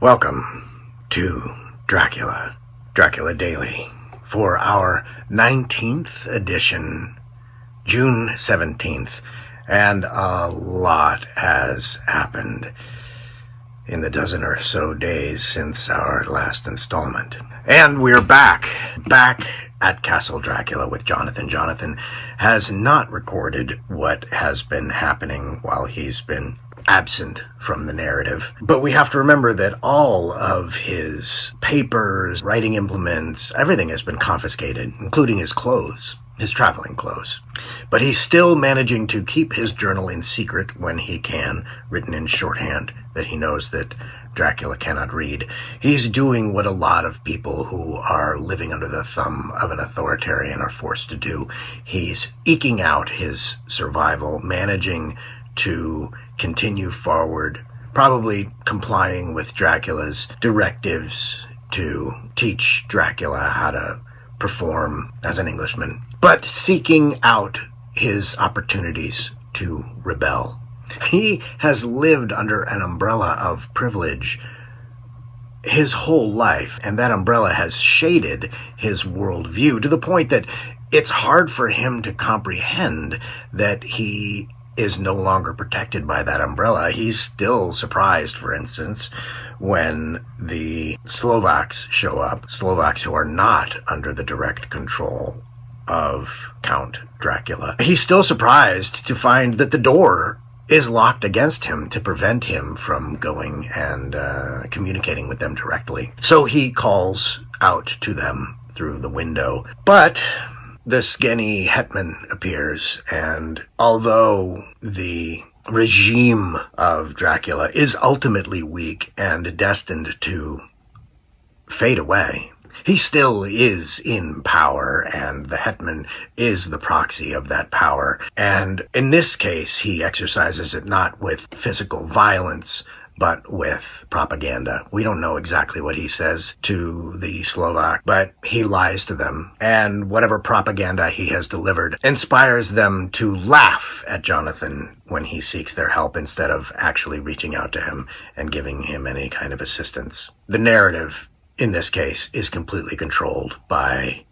Welcome to Dracula Daily for our 19th edition, June 17th, and a lot has happened in the dozen or so days since our last installment. And we're back at Castle Dracula with Jonathan. Jonathan has not recorded what has been happening while he's been absent from the narrative. But we have to remember that all of his papers, writing implements, everything has been confiscated, including his clothes, his traveling clothes. But he's still managing to keep his journal in secret when he can, written in shorthand that he knows that Dracula cannot read. He's doing what a lot of people who are living under the thumb of an authoritarian are forced to do. He's eking out his survival, managing to continue forward, probably complying with Dracula's directives to teach Dracula how to perform as an Englishman, but seeking out his opportunities to rebel. He has lived under an umbrella of privilege his whole life, and that umbrella has shaded his worldview to the point that it's hard for him to comprehend that he is no longer protected by that umbrella. He's still surprised, for instance, when the Slovaks show up, Slovaks who are not under the direct control of Count Dracula. He's still surprised to find that the door is locked against him to prevent him from going and communicating with them directly. So he calls out to them through the window. But the skinny hetman appears, and although the regime of Dracula is ultimately weak and destined to fade away, he still is in power, and the hetman is the proxy of that power. And in this case, he exercises it not with physical violence, but with propaganda. We don't know exactly what he says to the Slovak, but he lies to them. And whatever propaganda he has delivered inspires them to laugh at Jonathan when he seeks their help instead of actually reaching out to him and giving him any kind of assistance. The narrative in this case is completely controlled by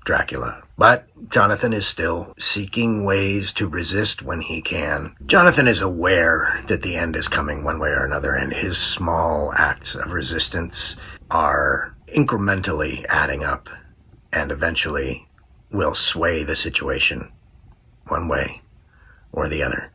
Dracula. But Jonathan is still seeking ways to resist when he can. Jonathan is aware that the end is coming one way or another, and his small acts of resistance are incrementally adding up and eventually will sway the situation one way or the other.